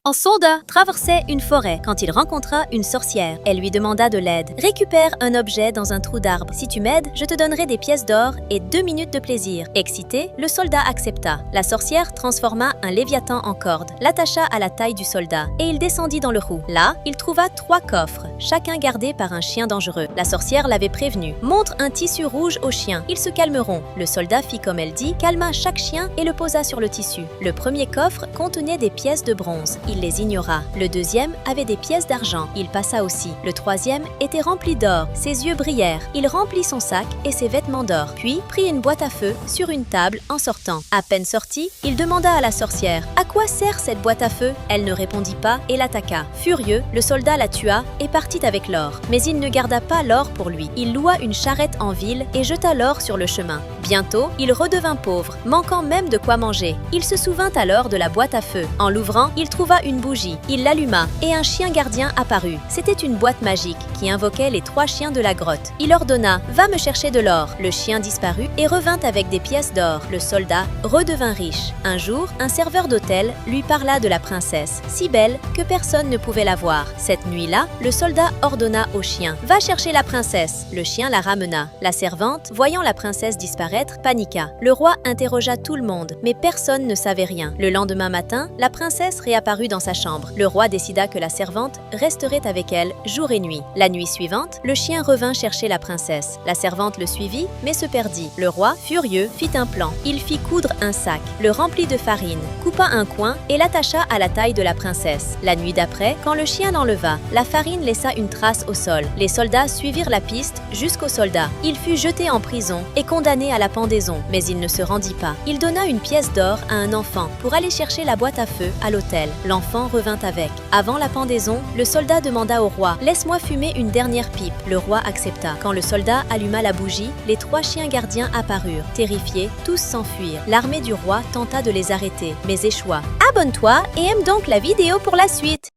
Un soldat traversait une forêt quand il rencontra une sorcière. Elle lui demanda de l'aide. « Récupère un objet dans un trou d'arbre. Si tu m'aides, je te donnerai des pièces d'or et 2 minutes de plaisir. » Excité, le soldat accepta. La sorcière transforma un léviathan en corde, l'attacha à la taille du soldat et il descendit dans le trou. Là, il trouva 3 coffres, chacun gardé par un chien dangereux. La sorcière l'avait prévenu. « Montre un tissu rouge aux chiens. Ils se calmeront. » Le soldat fit comme elle dit, calma chaque chien et le posa sur le tissu. Le premier coffre contenait des pièces de bronze. Il les ignora. Le deuxième avait des pièces d'argent. Il passa aussi. Le troisième était rempli d'or. Ses yeux brillèrent. Il remplit son sac et ses vêtements d'or. Puis prit une boîte à feu sur une table en sortant. À peine sorti, il demanda à la sorcière « À quoi sert cette boîte à feu ?» Elle ne répondit pas et l'attaqua. Furieux, le soldat la tua et partit avec l'or. Mais il ne garda pas l'or pour lui. Il loua une charrette en ville et jeta l'or sur le chemin. Bientôt, il redevint pauvre, manquant même de quoi manger. Il se souvint alors de la boîte à feu. En l'ouvrant, il trouva une bougie. Il l'alluma et un chien gardien apparut. C'était une boîte magique qui invoquait les 3 chiens de la grotte. Il ordonna « Va me chercher de l'or ». Le chien disparut et revint avec des pièces d'or. Le soldat redevint riche. Un jour, un serveur d'hôtel lui parla de la princesse, si belle que personne ne pouvait la voir. Cette nuit-là, le soldat ordonna au chien « Va chercher la princesse ». Le chien la ramena. La servante, voyant la princesse disparaître, paniqua. Le roi interrogea tout le monde, mais personne ne savait rien. Le lendemain matin, la princesse réapparut dans sa chambre. Le roi décida que la servante resterait avec elle jour et nuit. La nuit suivante, le chien revint chercher la princesse. La servante le suivit, mais se perdit. Le roi, furieux, fit un plan. Il fit coudre un sac, le remplit de farine, coupa un coin et l'attacha à la taille de la princesse. La nuit d'après, quand le chien l'enleva, la farine laissa une trace au sol. Les soldats suivirent la piste jusqu'au soldat. Il fut jeté en prison et condamné à la pendaison, mais il ne se rendit pas. Il donna une pièce d'or à un enfant pour aller chercher la boîte à feu à l'hôtel. L'enfant revint avec. Avant la pendaison, le soldat demanda au roi « Laisse-moi fumer une dernière pipe ». Le roi accepta. Quand le soldat alluma la bougie, les 3 chiens gardiens apparurent. Terrifiés, tous s'enfuirent. L'armée du roi tenta de les arrêter, mais échoua. Abonne-toi et aime donc la vidéo pour la suite.